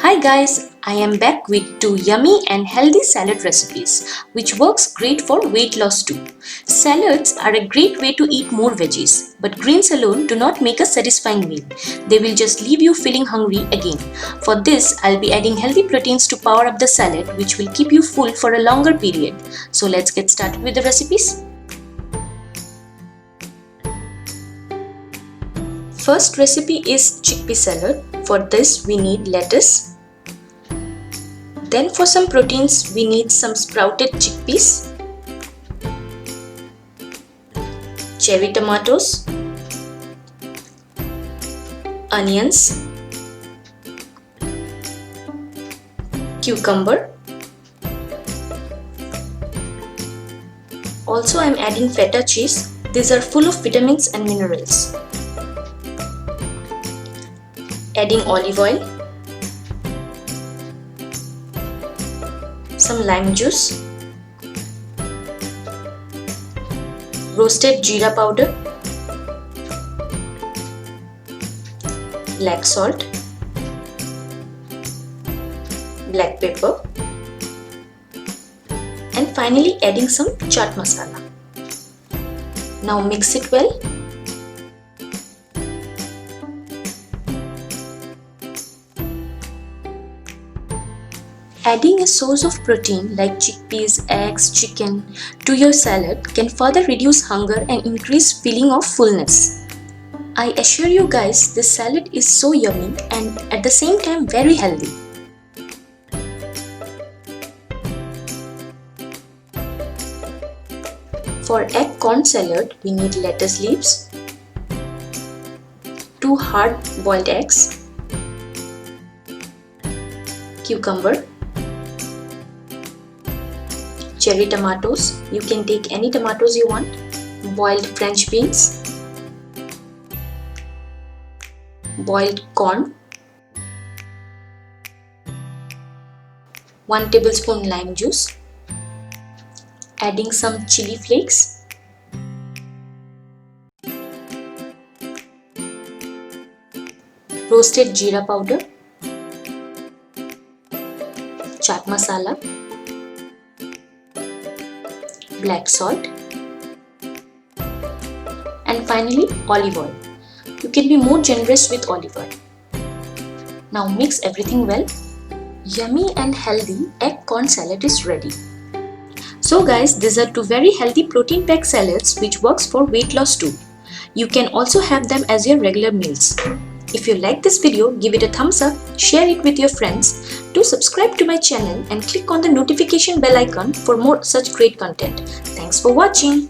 Hi guys, I am back with two yummy and healthy salad recipes which works great for weight loss too. Salads are a great way to eat more veggies, but greens alone do not make a satisfying meal. They will just leave you feeling hungry again. For this, I'll be adding healthy proteins to power up the salad which will keep you full for a longer period. So let's get started with the recipes. First recipe is chickpea salad. For this we need lettuce. Then for some proteins we need some sprouted chickpeas, cherry tomatoes, onions, cucumber. Also I am adding feta cheese. These are full of vitamins and minerals. Adding olive oil, some lime juice, roasted jeera powder, black salt, black pepper, and finally adding some chaat masala. Now mix it well. Adding a source of protein like chickpeas, eggs, chicken to your salad can further reduce hunger and increase feeling of fullness. I assure you guys, this salad is so yummy and at the same time very healthy. For egg corn salad, we need lettuce leaves, 2 hard boiled eggs, cucumber, cherry tomatoes, you can take any tomatoes you want, boiled French beans, boiled corn, 1 tablespoon lime juice, adding some chili flakes, roasted jeera powder, chaat masala, black salt, and finally olive oil. You can be more generous with olive oil. Now mix everything well. Yummy and healthy egg corn salad is ready. So guys, these are two very healthy protein packed salads which works for weight loss too. You can also have them as your regular meals. If you like this video, give it a thumbs up, share it with your friends. Do subscribe to my channel and click on the notification bell icon for more such great content. Thanks for watching.